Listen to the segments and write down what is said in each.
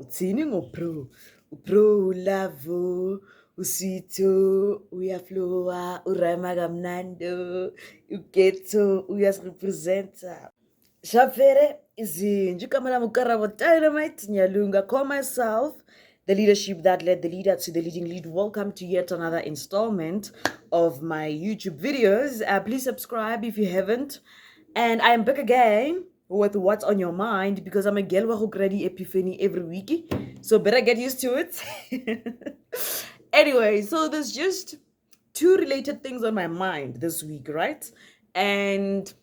uthini ngopro? Upro lavo, usito, uyaflowa, urayma kamnando, ugeto, uyasirepresenta. Shafere izinji kamala mukarabo dynamite nyalunga. Call myself the leadership that led the leader to the leading lead. Welcome to yet another installment of my YouTube videos. Please subscribe if you haven't. And I am back again with what's on your mind because I'm a girl who ready epiphany every week. So better get used to it. Anyway, so there's just two related things on my mind this week, right? And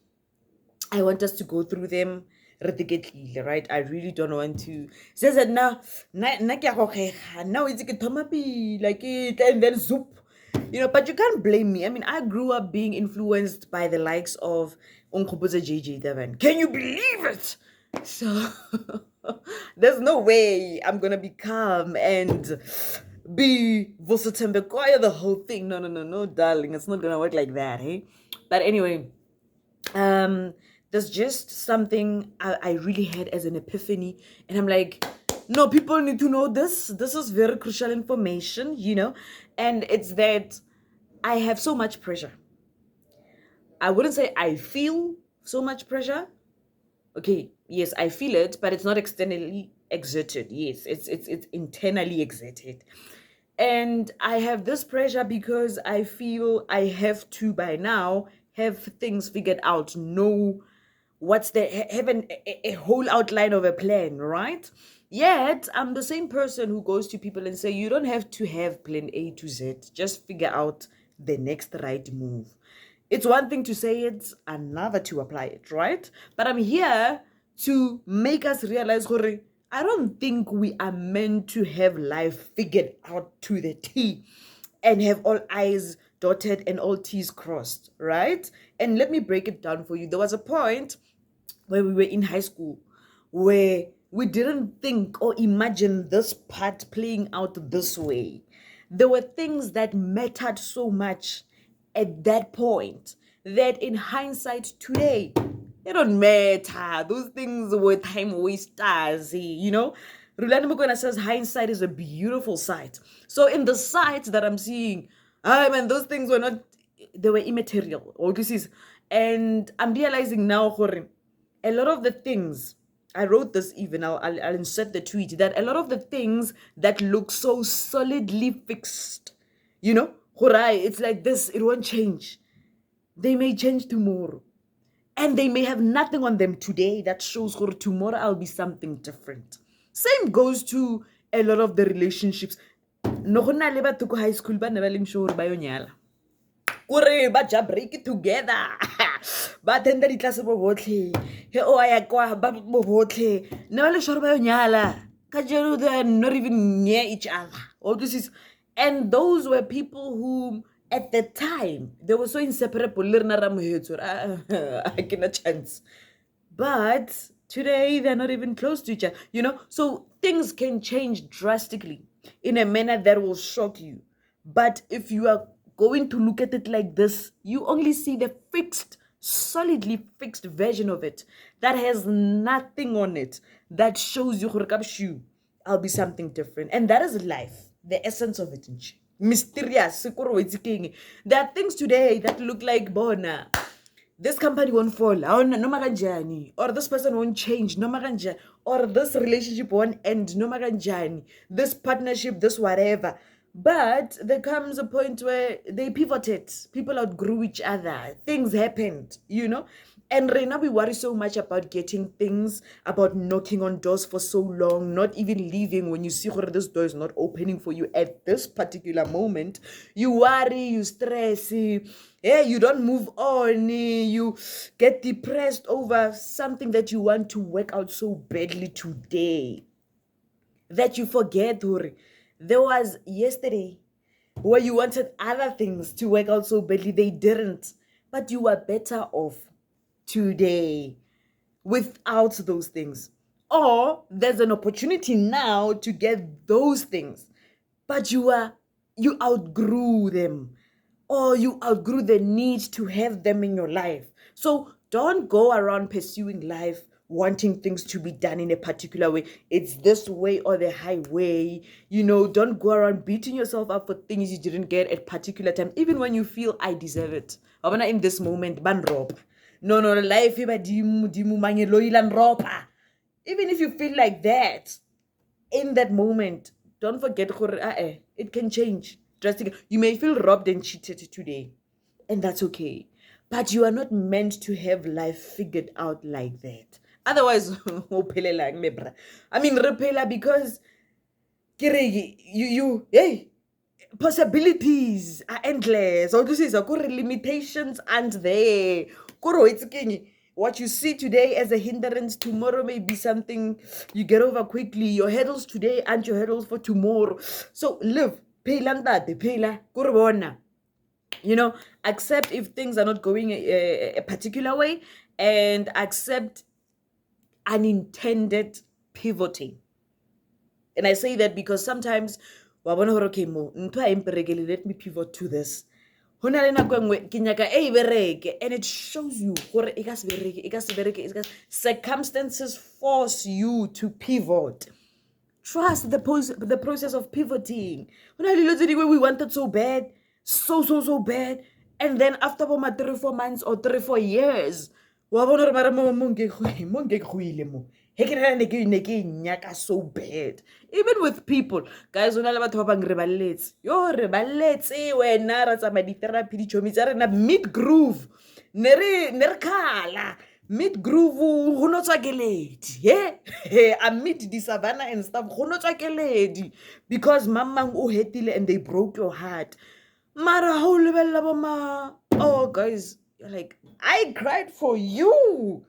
I want us to go through them repeatedly, right? I really don't want to. Says that now, now it's like it, and then zoop, But you can't blame me. I mean, I grew up being influenced by the likes of Unkoboza JJ Devan. Can you believe it? So there's no way I'm gonna be calm and be Vosatembekoya the whole thing. No, darling. It's not gonna work like that, hey? But anyway, um there's just something I really had as an epiphany, and I'm like, no, people need to know this is very crucial information, and it's that I have so much pressure. I wouldn't say I feel so much pressure. Okay, yes, I feel it, but it's not externally exerted. Yes, it's internally exerted. And I have this pressure because I feel I have to by now have things figured out, know what's the have a whole outline of a plan, right? Yet I'm the same person who goes to people and say, you don't have to have plan A to Z, just figure out the next right move. It's one thing to say it, another to apply it, right? But I'm here to make us realize, I don't think we are meant to have life figured out to the T and have all I's dotted and all T's crossed, right? And let me break it down for you. There was a point where we were in high school where we didn't think or imagine this part playing out this way. There were things that mattered so much at that point that in hindsight today, they don't matter. Those things were time wasters, Rulani Mukwana says hindsight is a beautiful sight. So in the sight that I'm seeing, those things were not, they were immaterial. Or this is, and I'm realizing now, a lot of the things, I wrote this even, I'll insert the tweet, that a lot of the things that look so solidly fixed, it's like this, it won't change. They may change tomorrow. And they may have nothing on them today that shows tomorrow I'll be something different. Same goes to a lot of the relationships. No go na le batho ko high school ba ne ba leng sure ba yo nyala. Kore ba ja break it together. Ba attenda ditlase bo botlhe. He o a ya kwa ba bo botlhe. Ne ba le sure ba yo nyala. Ka jeno they are not even near each other. All this is, and those were people who at the time they were so inseparable. I get a chance. But today they're not even close to each other, so things can change drastically in a manner that will shock you. But if you are going to look at it like this, you only see the fixed, solidly fixed version of it that has nothing on it that shows you I'll be something different. And that is life, the essence of it. Mysterious. There are things today that look like bona. This company won't fall, no maganjani, or this person won't change, no maganjani, or this relationship won't end, no maganjani, this partnership, this whatever. But there comes a point where they pivoted, people outgrew each other, things happened. And right now we worry so much about getting things, about knocking on doors for so long, not even leaving when you see this door is not opening for you at this particular moment. You worry, you stress, you don't move on, you get depressed over something that you want to work out so badly today that you forget, there was yesterday where you wanted other things to work out so badly, they didn't, but you were better off today without those things. Or there's an opportunity now to get those things, but you outgrew them, or you outgrew the need to have them in your life. So don't go around pursuing life wanting things to be done in a particular way. It's this way or the highway. Don't go around beating yourself up for things you didn't get at particular time, even when you feel I deserve it. In this moment, ban rob. No, life even if you feel like that in that moment, don't forget it can change drastically. You may feel robbed and cheated today, and that's okay. But you are not meant to have life figured out like that. Otherwise, repela because hey, possibilities are endless. Or this is limitations aren't there. What you see today as a hindrance, tomorrow may be something you get over quickly. Your hurdles today aren't your hurdles for tomorrow. So live. Accept if things are not going a particular way, and accept unintended pivoting. And I say that because sometimes okay, let me pivot to this. And it shows you circumstances force you to pivot. Trust the process of pivoting. We wanted so bad, so bad, and then after about 3-4 months or 3-4 years, so bad. Even with people, guys, mid groove, mid groove, go no tsakeledi. Yeah, amid the savannah and stuff, go no tsakeledi because mamang o hetile and they broke your heart. Mara how lebella bo ma. Oh, guys, you're like, I cried for you.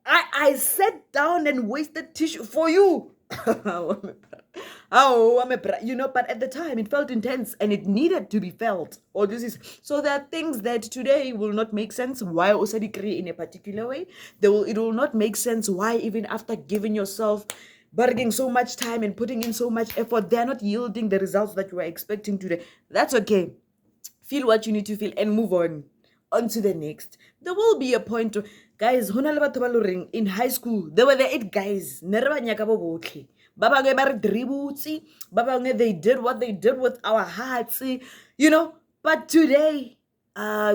I sat down and wasted tissue for you. But at the time it felt intense and it needed to be felt. So there are things that today will not make sense why Osadi create in a particular way. It will not make sense why even after giving yourself burning so much time and putting in so much effort, they're not yielding the results that you were expecting today. That's okay. Feel what you need to feel and move on to the next. There will be a point to, guys, in high school, there were the 8 guys. They did what they did with our hearts, but today,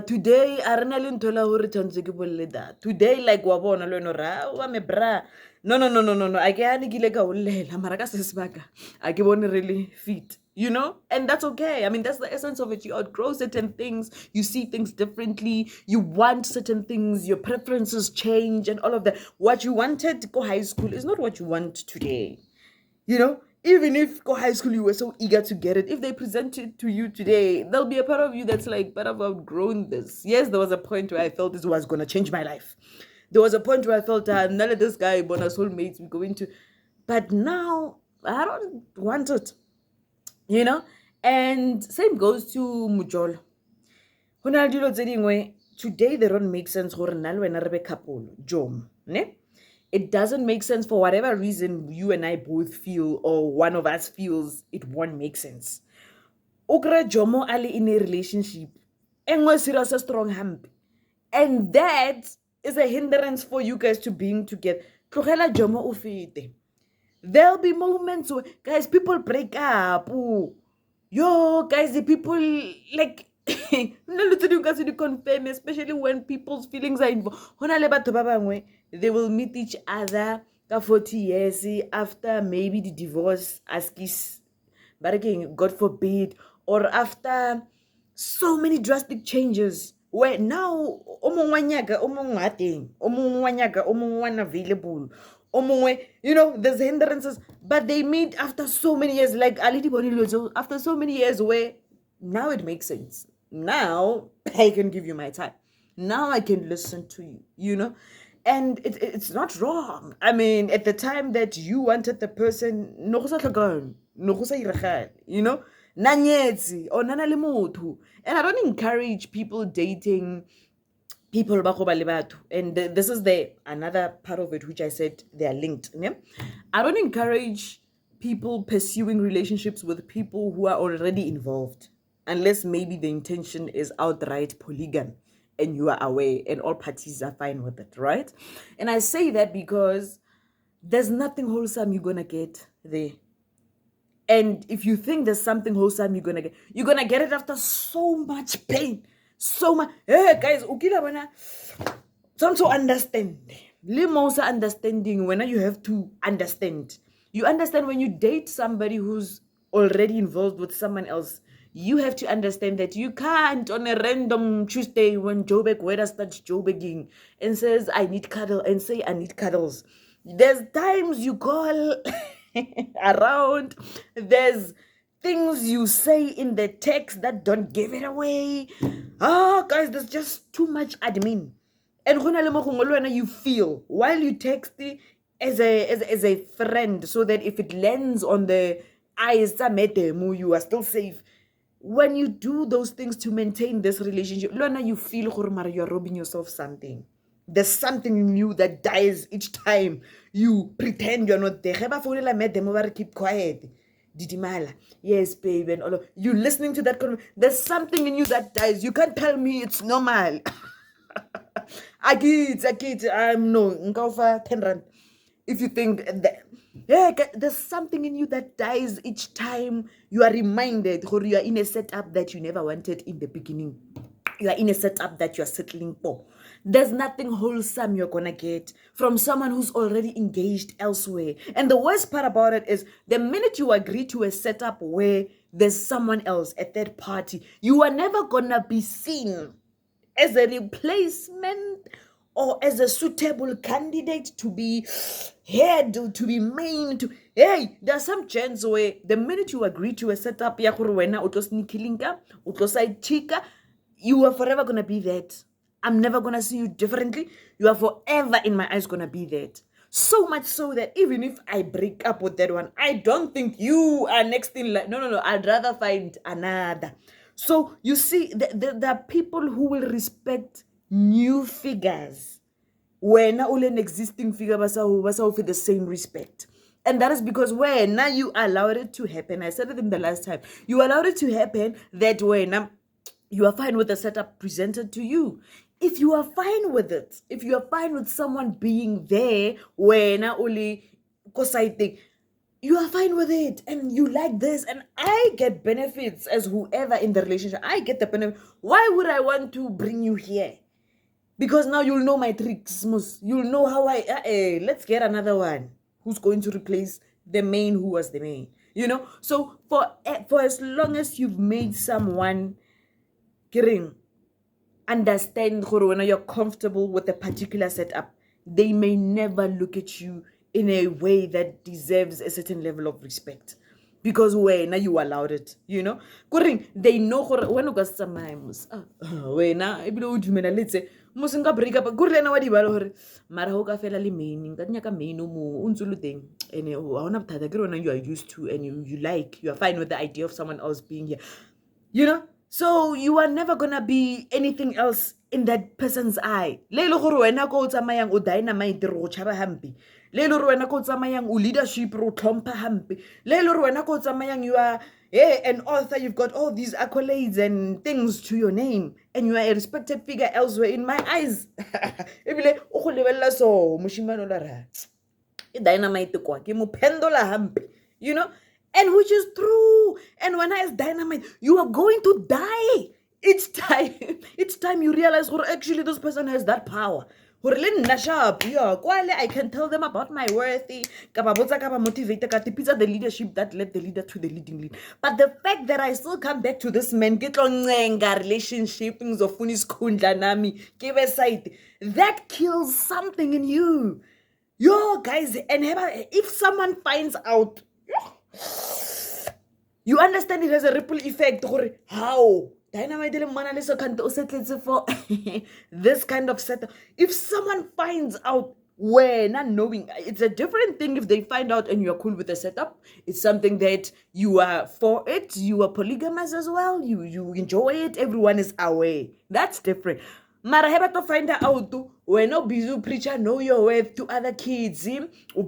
today, today, like no. I can't really fit. And that's okay. That's the essence of it. You outgrow certain things, you see things differently, you want certain things, your preferences change and all of that. What you wanted to go high school is not what you want today. Even if go high school you were so eager to get it, if they present it to you today, there'll be a part of you that's like, but I've outgrown this. Yes, there was a point where I felt this was going to change my life. There was a point where I felt none of this guy, but our soulmates, we go into, but now I don't want it. And same goes to Mujolo. Today they don't make sense for couple jom, ne? It doesn't make sense for whatever reason you and I both feel, or one of us feels it won't make sense. Okra jomo ali in a relationship, engwe serious strong hamp, and that is a hindrance for you guys to being together. Tlogela jomo o fete. There'll be moments where, guys, people break up. Ooh. Yo, guys, the people like confirm, especially when people's feelings are involved. They will meet each other 40 years after maybe the divorce, but again, God forbid, or after so many drastic changes where now available. There's hindrances, but they meet after so many years, like after so many years, where now it makes sense. Now I can give you my time. Now I can listen to you, and it's not wrong. At the time that you wanted the person, nanyetsi or nana le motho. And I don't encourage people dating people and this is the another part of it which I said they are linked. I don't encourage people pursuing relationships with people who are already involved, unless maybe the intention is outright polygamy. and you are aware and all parties are fine with it, right? And I say that because there's nothing wholesome you're gonna get there. And if you think there's something wholesome you're gonna get it after so much pain. So much. Hey guys, some to understand. Most understanding when you have to understand. You understand when you date somebody who's already involved with someone else. You have to understand that you can't on a random Tuesday when Joburg weather starts jobegging and says I need cuddle and say I need cuddles. There's times you call around. There's things you say in the text that don't give it away. Oh, guys, there's just too much admin. And you feel while you text it as a friend, so that if it lands on the eyes, you are still safe. When you do those things to maintain this relationship, you feel you're robbing yourself something. There's something in you that dies each time you pretend you're not there. Keep quiet. Didimala. Yes, baby. And all of you listening to that. There's something in you that dies. You can't tell me it's normal. I get. I'm no. Nkofa 10 rand. If you think that, yeah, there's something in you that dies each time you are reminded, or you are in a setup that you never wanted in the beginning. You are in a setup that you are settling for. There's nothing wholesome you're gonna get from someone who's already engaged elsewhere. And the worst part about it is the minute you agree to a setup where there's someone else, a third party, you are never gonna be seen as a replacement or as a suitable candidate to be head, to be main. Hey, there are some chance where the minute you agree to a setup, you are forever gonna be that. I'm never gonna see you differently. You are forever in my eyes gonna be that. So much so that even if I break up with that one, I don't think you are next in line. No. I'd rather find another. So you see, there are people who will respect new figures when only an existing figure was with the same respect. And that is because when now you allowed it to happen, I said it in the last time, you allowed it to happen that way. Now you are fine with the setup presented to you. If you are fine with it, if you are fine with someone being there when only because I think you are fine with it and you like this and I get benefits as whoever in the relationship, I get the benefit. Why would I want to bring you here? Because now you'll know my tricks. You'll know how let's get another one who's going to replace the main who was the main. So for as long as you've made someone understand when you're comfortable with a particular setup, they may never look at you in a way that deserves a certain level of respect. Because when you allowed it, they know when you got some when let's say musinga break up kurena wa di bala hore mara ho ka fela le main nka nyaka main o mo untsulo teng and ha ona bothata ke rona you are used to and you are fine with the idea of someone else being here. So you are never gonna be anything else in that person's eye. Le gore wena go tsamayang o dynamite ro chaba hampi. Le gore wena go tsamayang o leadership ro tlhompha hampi. Le gore wena go tsamayang you are an author, you've got all these accolades and things to your name and you are a respected figure elsewhere in my eyes. Ebile o go lebella so moshimane la ra. E dynamite kwa ke mo pendola hampi. And which is true. And when I was dynamite, you are going to die. It's time you realize, actually, this person has that power. I can tell them about my worthy, motivated, the leadership that led the leader to the leading lead. But the fact that I still come back to this man, relationship, that kills something in you. Guys, and if someone finds out, you understand it has a ripple effect. How? Dynamite for this kind of setup. If someone finds out when not knowing, it's a different thing if they find out and you're cool with the setup. It's something that you are for it. You are polygamous as well. You enjoy it. Everyone is away. That's different. Mara heba to find out when no busy preacher know your worth to other kids.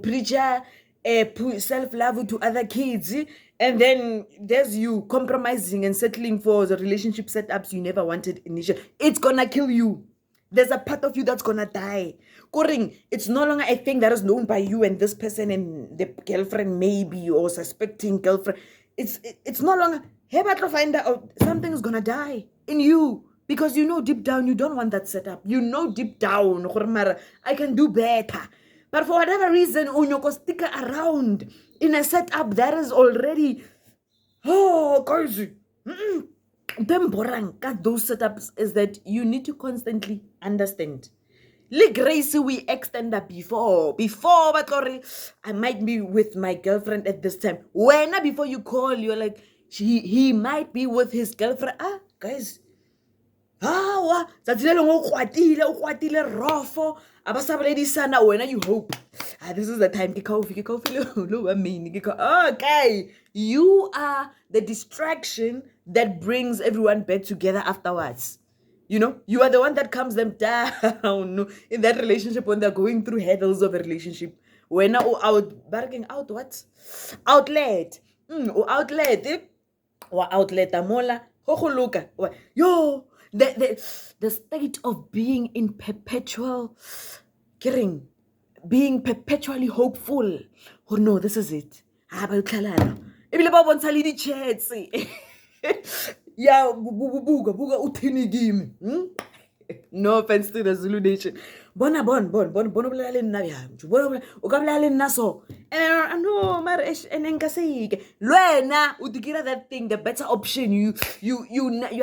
Preacher self-love to other kids, and then there's you compromising and settling for the relationship setups you never wanted initially. It's gonna kill you. There's a part of you that's gonna die. Koring, it's no longer a thing that is known by you and this person and the girlfriend maybe or suspecting girlfriend. It's no longer, hey, but to find out something's gonna die in you. Because you know deep down you don't want that setup. You know deep down, I can do better. But for whatever reason, Unyoko stick around in a setup that is already, oh, crazy. Those setups is that you need to constantly understand. Like grace we extend before but I might be with my girlfriend at this time. When before you call, you're like, he might be with his girlfriend. Guys, tsatsi le lengwe o kwatile rofo a ba sa boledisana wena you hope this is the time ke kaufi lo wa main okay, you are the distraction that brings everyone back together afterwards. You know, you are the one that calms them down in that relationship when they're going through hurdles of a relationship. When out bargaining out what outlet amola look yo the state of being in perpetual being perpetually hopeful. Oh no, this is it. Ebile ba bontsha le di-chats. Yeah, buga uthini kimi. No offense to the Zulu nation. Bona bolela le nna bjang. Bona o ka bolela le nna so. No, mara and nka seke. Lwena o dikira that thing, the better option. You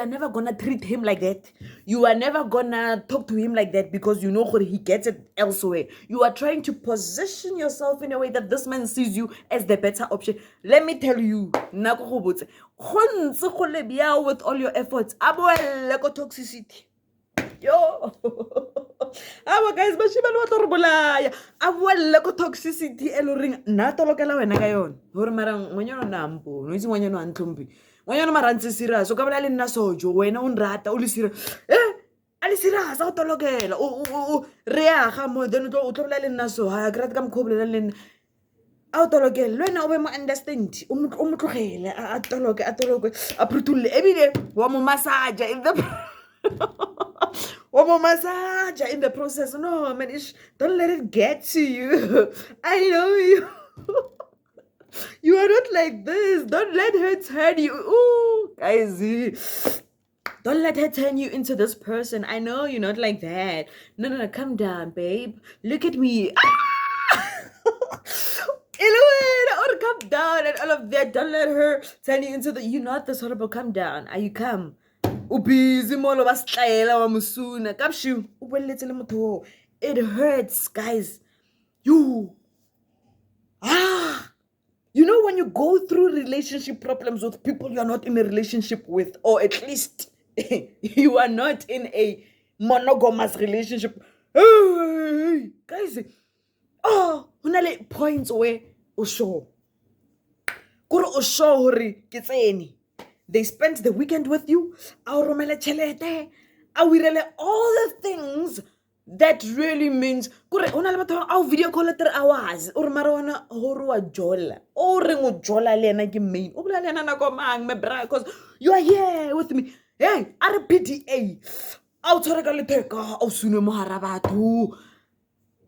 are never gonna treat him like that. You are never gonna talk to him like that because you know he gets it elsewhere. You are trying to position yourself in a way that this man sees you as the better option. Let me tell you, nako go botse. Gontse go le bia with all your efforts. Aboelle ko toxicity. Yo, guys, but she ba tlo re bolaya a boelle ko toxicity e lo reng nna tolokela wena ka yona gore mara ngwanyana nampo no itse ngwanyana wa ntlhompi ngwanyana mara ntse serious o ka bolela le nna sojo wena o nrata o le serious a le serious a go tolokela o re aga mo then o tlo bolela le nna so ha ke rata ka mokho bolela le nna a o tolokela le wena o be mo understand o mo tlogele a toloke a prutulle ebile wa mo massage in the massage in the process. No, man, don't let it get to you. I know you. You are not like this. Don't let her turn you. Ooh, guys, don't let her turn you into this person. I know you're not like that. No, calm down, babe. Look at me. Or calm down and all of that. Don't let her turn you into you're not this horrible. Calm down. Are you calm? Busy molo ba stlela wa musuna kapshu o boletse le motho. It hurts, guys. You know when you go through relationship problems with people you're not in a relationship with, or at least you are not in a monogamous relationship, guys, hunale points where o sure hore ke tsene. They spent the weekend with you. All the things that really means video call 3 hours or marona horua jola or ringo jola lena ke main o bula lena nako mang me bra because you are here with me. Hey, RPTA out tshwareka le theka o sune mo hara batho.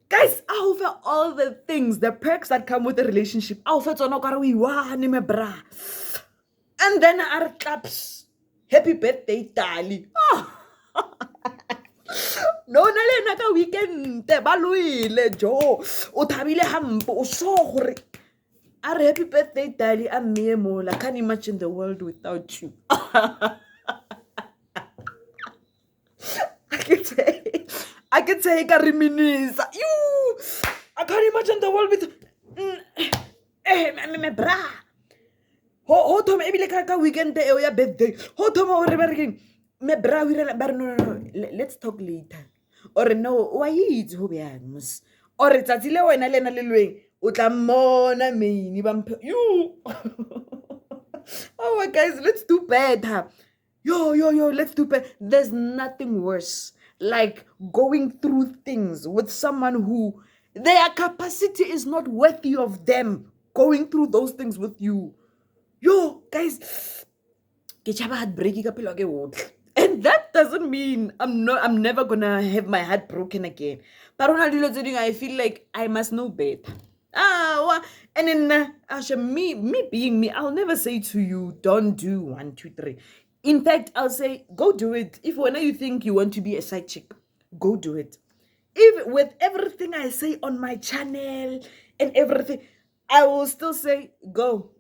Guys, over all the things, the perks that come with a relationship, me bra. And then our claps. Happy birthday, Tali. No, na ka weekend. Baluile Jo. O thabile hampo. O so gore. Our happy birthday, Tali. I'm me mo. I can't imagine the world without you. I can say ka reminisce. You. I can't imagine the world with me bra. Ho thoma ebile ka weekend eo ya birthday ho thoma o re ba re me bra we re ba no let's talk later or no wa itse ho bjang mos or tsatsi le wena lena le lweng o tla mmona main ba mphe you. Oh guys, let's do better. Yo, let's do better. There's nothing worse like going through things with someone who Their capacity is not worthy of them going through those things with you. Yo, guys, and that doesn't mean I'm never gonna have my heart broken again. But I feel like I must know better. And then Asha, me being me, I'll never say to you, don't do 1, 2, 3. In fact, I'll say, go do it. If when you think you want to be a side chick, go do it. If with everything I say on my channel and everything, I will still say, go.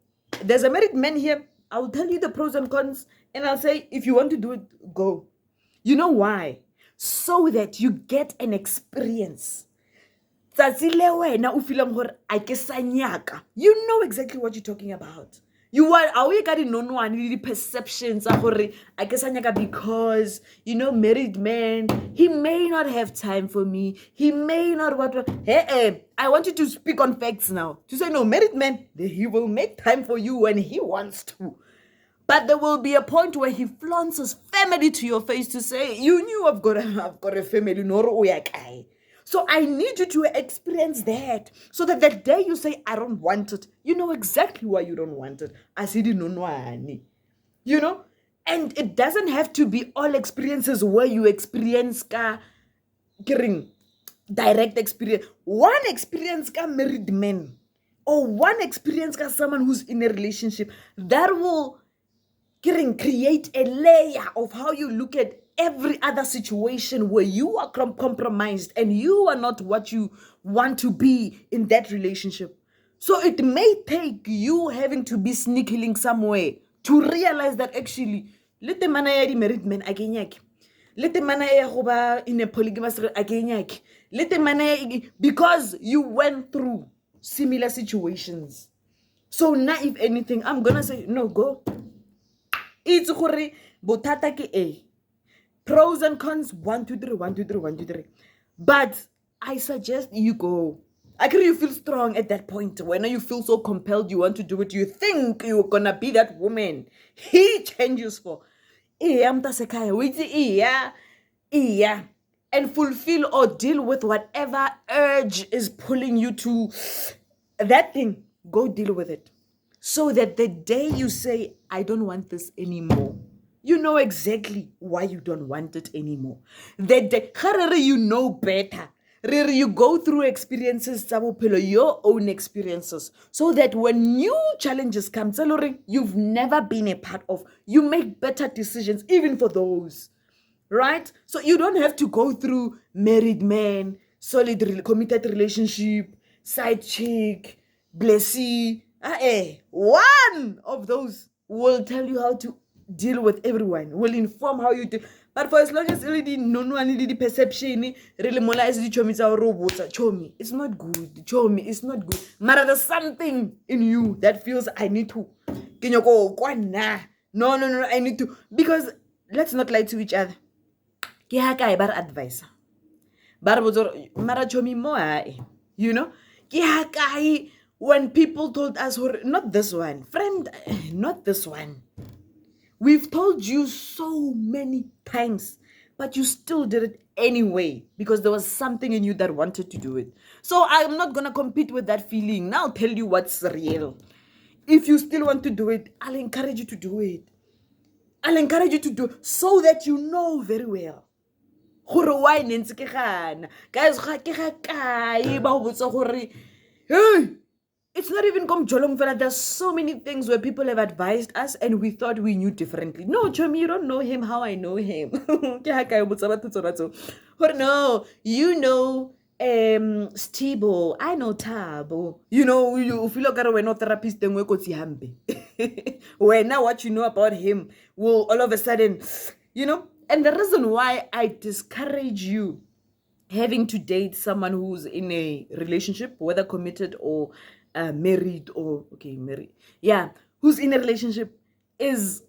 There's a married man here. I will tell you the pros and cons, and I'll say, if you want to do it, go. You know why? So that you get an experience. You know exactly what you're talking about. You are we got no one the perceptions because married man, he may not have time for me, he may not what hey, I want you to speak on facts now. To say no, married man, he will make time for you when he wants to. But there will be a point where he flaunts his family to your face to say, you knew I've got a family, nor so I need you to experience that, so that the day you say, I don't want it, you know exactly why you don't want it. I said, you know, and it doesn't have to be all experiences where you experience direct experience. One experience married men, or one experience someone who's in a relationship, that will create a layer of how you look at every other situation where you are compromised and you are not what you want to be in that relationship. So it may take you having to be sneaking somewhere to realize that actually, let the man married men again, let the man in a polygamous again, let the man because you went through similar situations. So now, if anything, I'm gonna say no, go. It's gore botata ke a pros and cons 1, 2, 3, 1, 2, 3, 1, 2, 3. But I suggest you go. I agree, you feel strong at that point when you feel so compelled, you want to do it, you think you're gonna be that woman he changes for and fulfill or deal with whatever urge is pulling you to that thing. Go deal with it, so that the day you say, I don't want this anymore, you know exactly why you don't want it anymore. The day you know better, you go through experiences, your own experiences, so that when new challenges come, you've never been a part of, you make better decisions even for those, right? So you don't have to go through married man, solid committed relationship, side chick, blessy. One of those will tell you how to deal with everyone, will inform how you do. But for as long as already no one the perception, really mola is the chomi chomi, it's not good. Chomi, it's not good. Mara, there's something in you that feels I need to. No, I need to. Because let's not lie to each other. Ke ha kae bar advisor. Bar mara chomi mo you know? Ke ha kae when people told us, not this one, friend, not this one. We've told you so many times, but you still did it anyway because there was something in you that wanted to do it. So I'm not going to compete with that feeling. Now I'll tell you what's real. If you still want to do it, I'll encourage you to do it. I'll encourage you to do it so that you know very well. Guys, hey, it's not even come jolong fela. There's so many things where people have advised us and we thought we knew differently. No, Chomi, you don't know him how I know him. No, you know Stibo, I know Tabo. You know, you feel like we're not therapist, then we're hambe. Where now what you know about him will all of a sudden, you know. And the reason why I discourage you having to date someone who's in a relationship, whether committed or married or married, who's in a relationship, is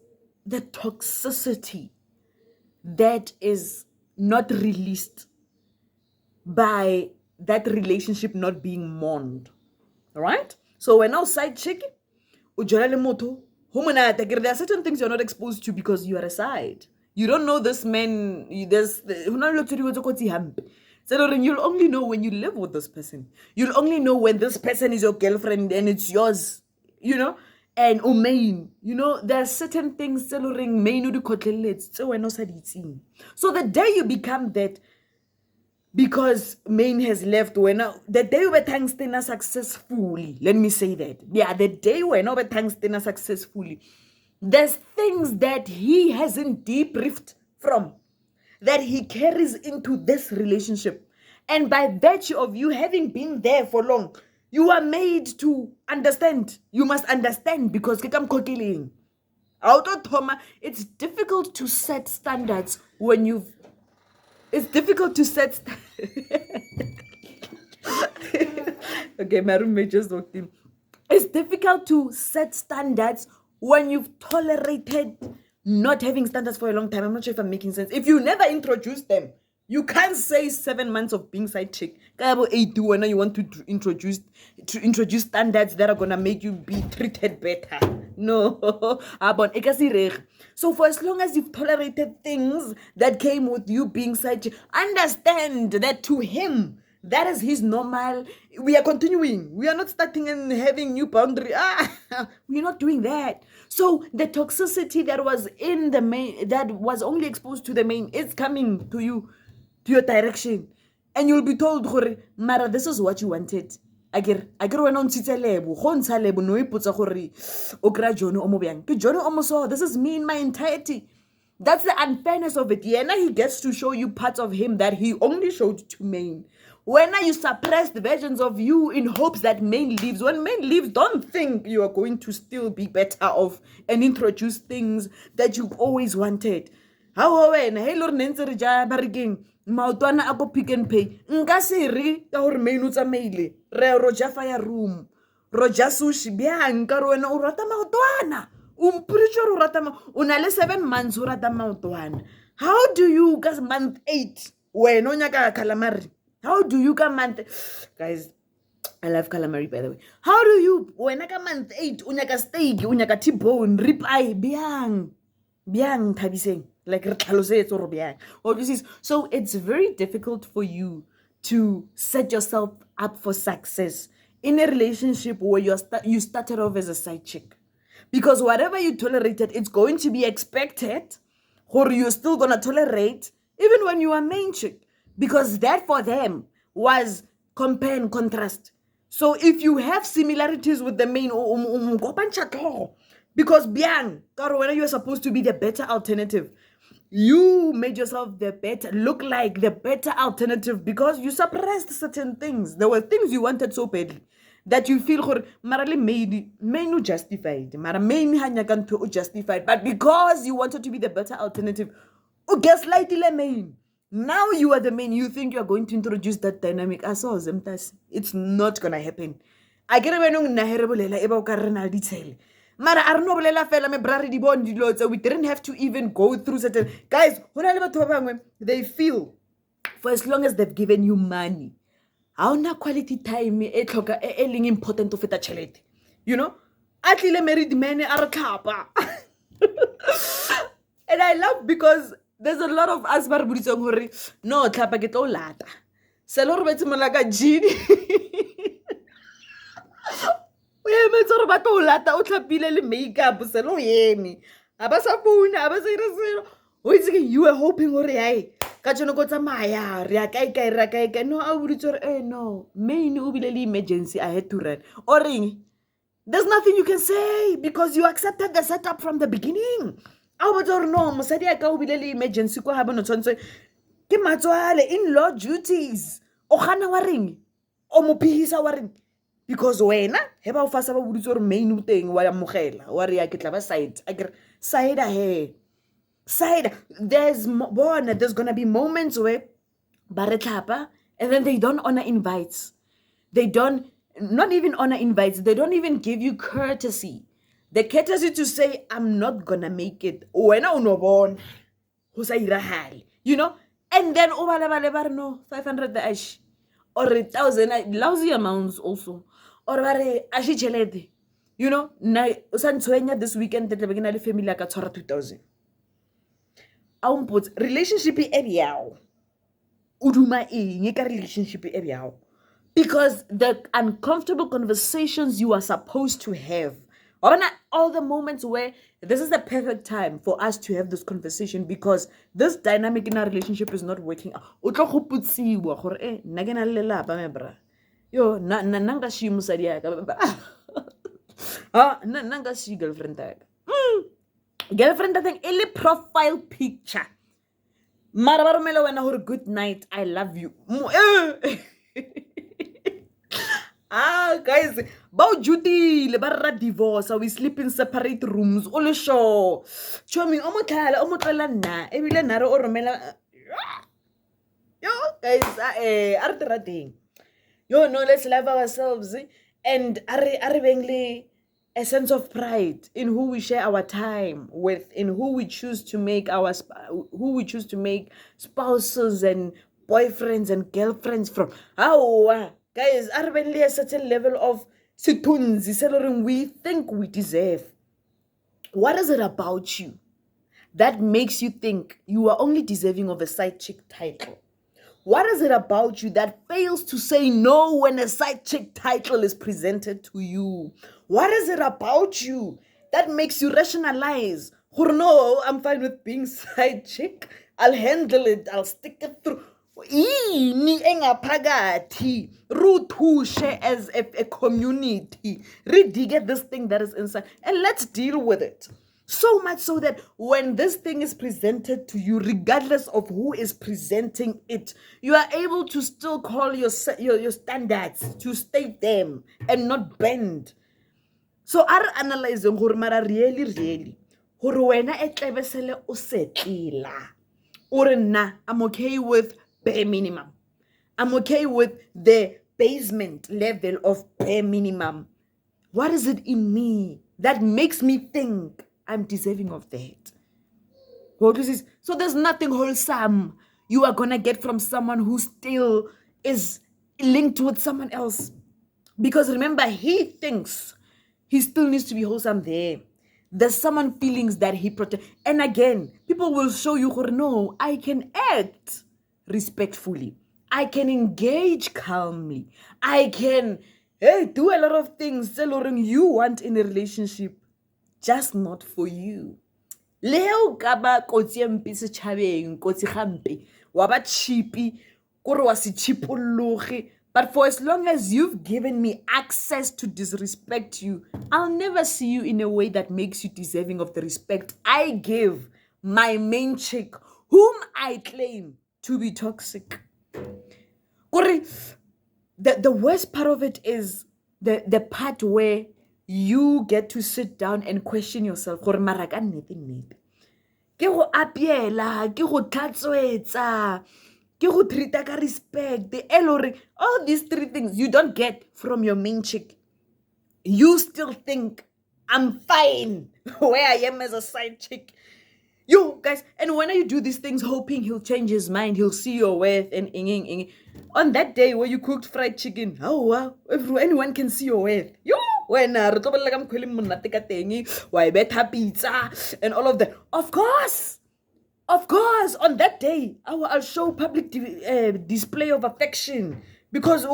the toxicity that is not released by that relationship not being mourned. All right? So when outside chick, there are certain things you're not exposed to because you are a side. You don't know this man. So you'll only know when you live with this person. You'll only know when this person is your girlfriend and it's yours, you know. And main, there are certain things so the day you become that, because main has left, the day where tungsten successfully, let me say that, yeah, the day when over tungsten successfully, there's things that he hasn't debriefed from, that he carries into this relationship. And by virtue of you having been there for long, you are made to understand. You must understand, because it's difficult to set standards when you've it's difficult to set okay, my roommate just walked in. It's difficult to set standards when you've tolerated not having standards for a long time. I'm not sure if I'm making sense. If you never introduce them, you can't say 7 months of being side chick. When you want to introduce standards that are gonna make you be treated better. No. So for as long as you've tolerated things that came with you being side chick, understand that to him, that is his normal. We are continuing. We are not starting and having new boundary. We're not doing that. So the toxicity that was in the main, that was only exposed to the main, is coming to you, to your direction. And you'll be told, Mara, this is what you wanted. Ager when on Titalebu, Honsalebo, no iputsa hori, Okra Jono Omobian. Jono Omoso, this is me in my entirety. That's the unfairness of it. Yeah, now he gets to show you parts of him that he only showed to main. When you suppress the versions of you in hopes that main leaves, when main leaves, don't think you are going to still be better off and introduce things that you've always wanted. How when hey Lord Nancy ja barking maotwana a go Pick n Pay nka se re ka gore main o tsamaile re roja fire room roja sushi bjang ka rona o rata maotwana umpuricho o rata o na le 7 months o rata maotwana. How do you ka month 8 when o nyaka calamari? How do you come guys, I love calamari, by the way. How do you when I come month 8 unyaka steak unyaka T-bone rib eye biang thabiseng like re tlhalosetse or biang or this is. So it's very difficult for you to set yourself up for success in a relationship where you started off as a side chick, because whatever you tolerated, it's going to be expected, or you're still gonna tolerate even when you are main chick. Because that for them was compare and contrast. So if you have similarities with the main, because when you are supposed to be the better alternative, you made yourself look like the better alternative, because you suppressed certain things. There were things you wanted so badly that you feel marali main justified, justified, but because you wanted to be the better alternative, gaslightly main. Now you are the main. You think you are going to introduce that dynamic. It's not gonna happen. I get when we didn't have to even go through certain guys. They feel for as long as they've given you money, how na quality time important to fit a you know, at least married men are kapa. And I love because there's a lot of us bar burisong hore no tlhapa ke tlo lata se lo re betse molaka jini o eme tsore ba tlo lata o tlhapile le makeup se lo yeme aba sa phone aba se ira selo o itse you were hoping hore ai ka tsone go tsamaya re a kae no a buritse hore no main o bile le emergency I had to run or ring. There's nothing you can say because you accepted the setup from the beginning. No, mosadi a ka o bile le emergency ko ha bona tshwantse ke matswale in-law duties o gana wa reng o mo phihisa wa reng because wena he ba o fa sa ba buditse gore main o teng wa mogela wa re ya ke tla ba side ahead side. There's gonna be moments where ba re tlhapa and then they don't honor invites. They don't not even honor invites. They don't even give you courtesy. The courtesy to say, I'm not gonna make it. You know? And then no 500 the ash. Or 1,000 lousy amounts also. Or ashi chelete. You know, this weekend the family like 2,000. Relationship e biao. uduma eng ka relationship e bjao. Because the uncomfortable conversations you are supposed to have, or not all the moments where this is the perfect time for us to have this conversation, because this dynamic in our relationship is not working out. O tlo go putsiwa gore nna ke na le lelapa me bra. Yo nna nka shi mosadi ya ka. Ah nna nka shi girlfriend ya ka. Girlfriend I think ele profile picture. Mara ba romela wena gore good night, I love you. Guys, bao jutile ba rra divorce, we sleep in separate rooms. O le sure. Chomi o mo tlhala o mo tlela nna ebile nna re o romela. Yo guys, a re rateng. Yo no, let's love ourselves and are being a sense of pride in who we share our time with, in who we choose to make spouses and boyfriends and girlfriends from. Guys, are we a certain level of situnzi we think we deserve? What is it about you that makes you think you are only deserving of a side chick title? What is it about you that fails to say no when a side chick title is presented to you? What is it about you that makes you rationalize? No, I'm fine with being side chick. I'll handle it. I'll stick it through. Ni engapagati ruthushe as a community. Get this thing that is inside and let's deal with it. So much so that when this thing is presented to you, regardless of who is presenting it, you are able to still call your standards, to state them and not bend. So are analyzing gore mara really gore wena e tlebesele o setlila ore nna I'm okay with bare minimum. I'm okay with the basement level of bare minimum. What is it in me that makes me think I'm deserving of that? So there's nothing wholesome you are gonna get from someone who still is linked with someone else. Because remember, he thinks he still needs to be wholesome there. There's someone feelings that he protects. And again, people will show you, no, I can act respectfully. I can engage calmly. I can do a lot of things you want in a relationship, just not for you. Leo kaba kotsi empe setšhabeng kotsi gampe wa ba cheapy kore wa se chipologe. But for as long as you've given me access to disrespect you, I'll never see you in a way that makes you deserving of the respect I give my main chick, whom I claim to be toxic. The worst part of it is the part where you get to sit down and question yourself. Ke go apiela, ke go tlatswetsa, ke go treata ka respect, all these three things you don't get from your main chick. You still think I'm fine where I am as a side chick. You guys, and when you do these things hoping he'll change his mind, he'll see your worth, and on that day where you cooked fried chicken, anyone can see your worth. When pizza and all of that. Of course, on that day, I'll show public display of affection. Because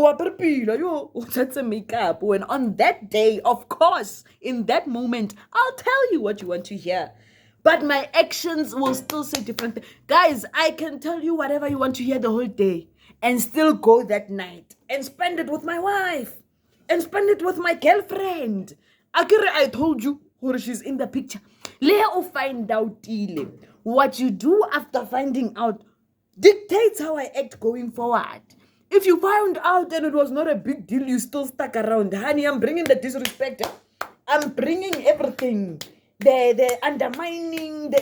that's a makeup. When on that day, of course, in that moment, I'll tell you what you want to hear. But my actions will still say different things. Guys, I can tell you whatever you want to hear the whole day and still go that night and spend it with my wife and spend it with my girlfriend. I told you she's in the picture. Leo find out what you do after finding out dictates how I act going forward. If you found out and it was not a big deal, you still stuck around. Honey, I'm bringing the disrespect. I'm bringing everything. The undermining,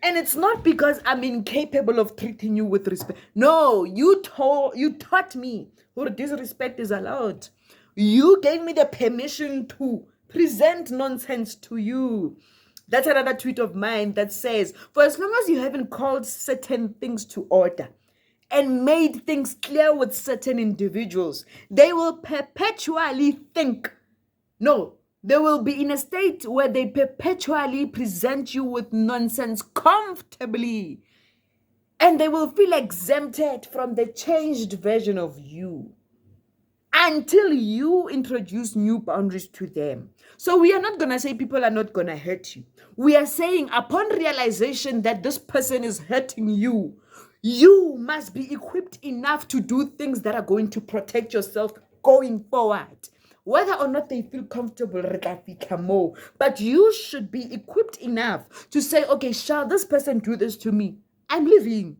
and it's not because I'm incapable of treating you with respect. No, you taught me where disrespect is allowed. You gave me the permission to present nonsense to you. That's another tweet of mine that says, for as long as you haven't called certain things to order and made things clear with certain individuals, they will perpetually think, no, they will be in a state where they perpetually present you with nonsense comfortably. And they will feel exempted from the changed version of you until you introduce new boundaries to them. So we are not going to say people are not going to hurt you. We are saying upon realization that this person is hurting you, you must be equipped enough to do things that are going to protect yourself going forward. Whether or not they feel comfortable, but you should be equipped enough to say, okay, shall this person do this to me? I'm leaving.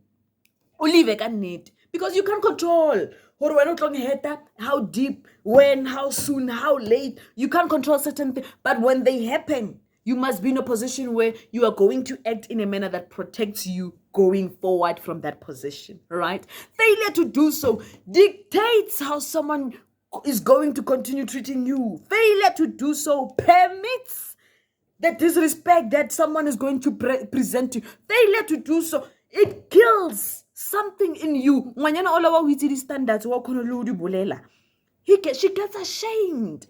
Because you can't control how deep, when, how soon, how late. You can't control certain things. But when they happen, you must be in a position where you are going to act in a manner that protects you going forward from that position, right? Failure to do so dictates how someone is going to continue treating you. Failure to do so permits the disrespect that someone is going to present to you. Failure to do so, it kills something in you. She gets ashamed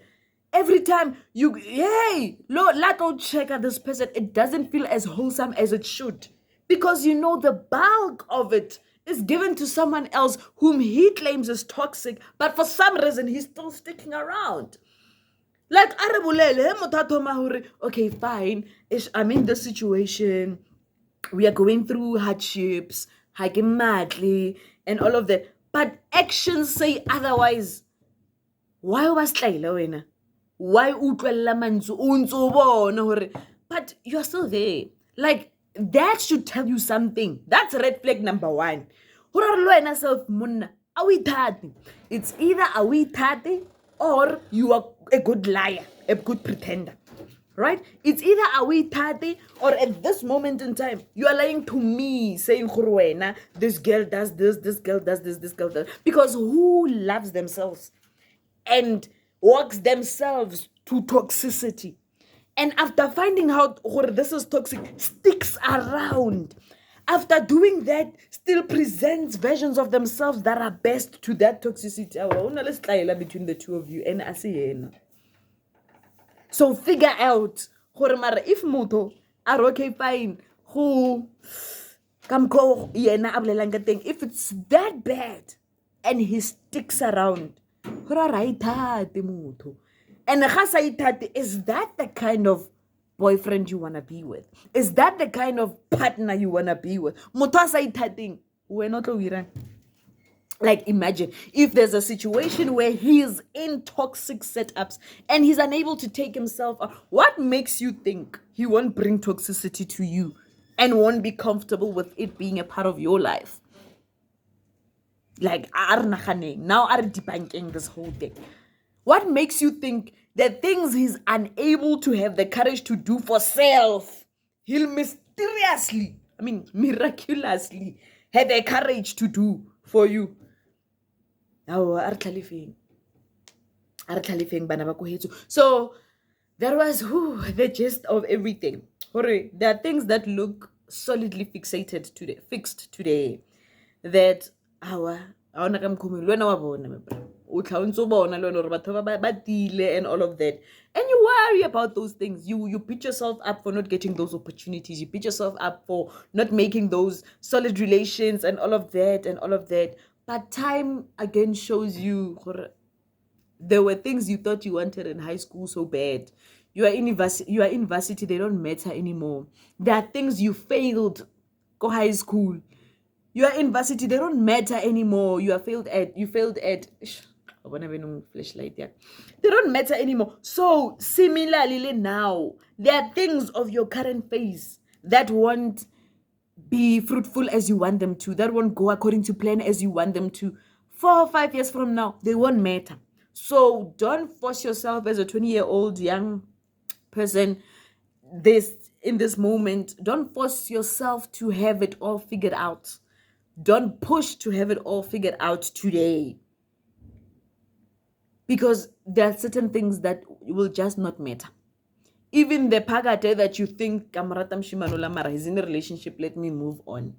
every time you, hey, let check out this person. It doesn't feel as wholesome as it should, because you know the bulk of it is given to someone else whom he claims is toxic, but for some reason he's still sticking around. Like, okay, fine, I'm in this situation, we are going through hardships, madly, and all of that, but actions say otherwise. Why was wena? Why utlwella mantswe o ntse o bona hore, but you're still there? Like, that should tell you something. That's red flag number one. Hore le wena self monna, are we ithate? It's either are we ithate or you are a good liar, a good pretender. Right? It's either are we ithate or at this moment in time, you are lying to me saying, this girl does this girl does this girl does. Because who loves themselves and walks themselves to toxicity, and after finding out this is toxic, sticks around, after doing that, still presents versions of themselves that are best to that toxicity? Let's try between the two of you, and I see. So figure out if motho are okay, fine, who if it's that bad and he sticks around, and is that the kind of boyfriend you want to be with? Is that the kind of partner you want to be with? We're not. Like, imagine if there's a situation where he is in toxic setups and he's unable to take himself out. What makes you think he won't bring toxicity to you and won't be comfortable with it being a part of your life? Like, now are debunking this whole thing. What makes you think that things he's unable to have the courage to do for self, he'll miraculously have the courage to do for you? So that was the gist of everything. There are things that look solidly fixed today that and all of that, and you worry about those things. You beat yourself up for not getting those opportunities. You beat yourself up for not making those solid relations and all of that. But time again shows you there were things you thought you wanted in high school so bad. You are in university, they don't matter anymore. There are things you failed go high school. You are in university, they don't matter anymore. You failed at I want to flashlight. Yeah, they don't matter anymore. So similarly now, there are things of your current phase that won't be fruitful as you want them to, that won't go according to plan as you want them to. 4 or 5 years from now, they won't matter. So don't force yourself as a 20-year-old young person in this moment. Don't force yourself to have it all figured out. Don't push to have it all figured out today, because there are certain things that will just not matter. Even the pagate that you think Kamaratam Shimanola Mara is in a relationship, let me move on.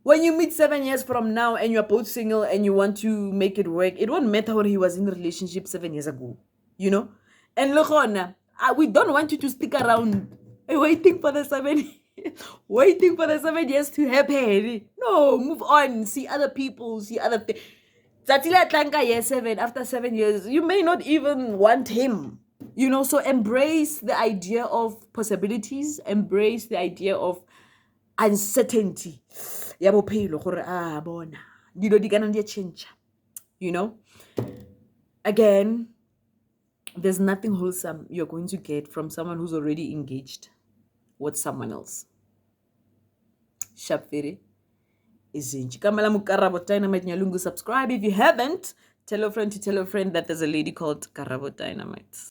When you meet 7 years from now and you're both single and you want to make it work, it won't matter when he was in a relationship 7 years ago, you know? And look on, we don't want you to stick around waiting for the 7 Waiting for the 7 years to happen. No, move on. See other people. See other things. Zatila Tlanka year 7, after 7 years, you may not even want him. So embrace the idea of possibilities, embrace the idea of uncertainty. Ya bophelo gore bona. Dilo di kana di change. Again, there's nothing wholesome you're going to get from someone who's already engaged with someone else. Shapfere izinji. Kamala Karabo Dynamite Nyalungu, subscribe if you haven't. Tell a friend to tell a friend that there's a lady called Karabo Dynamite.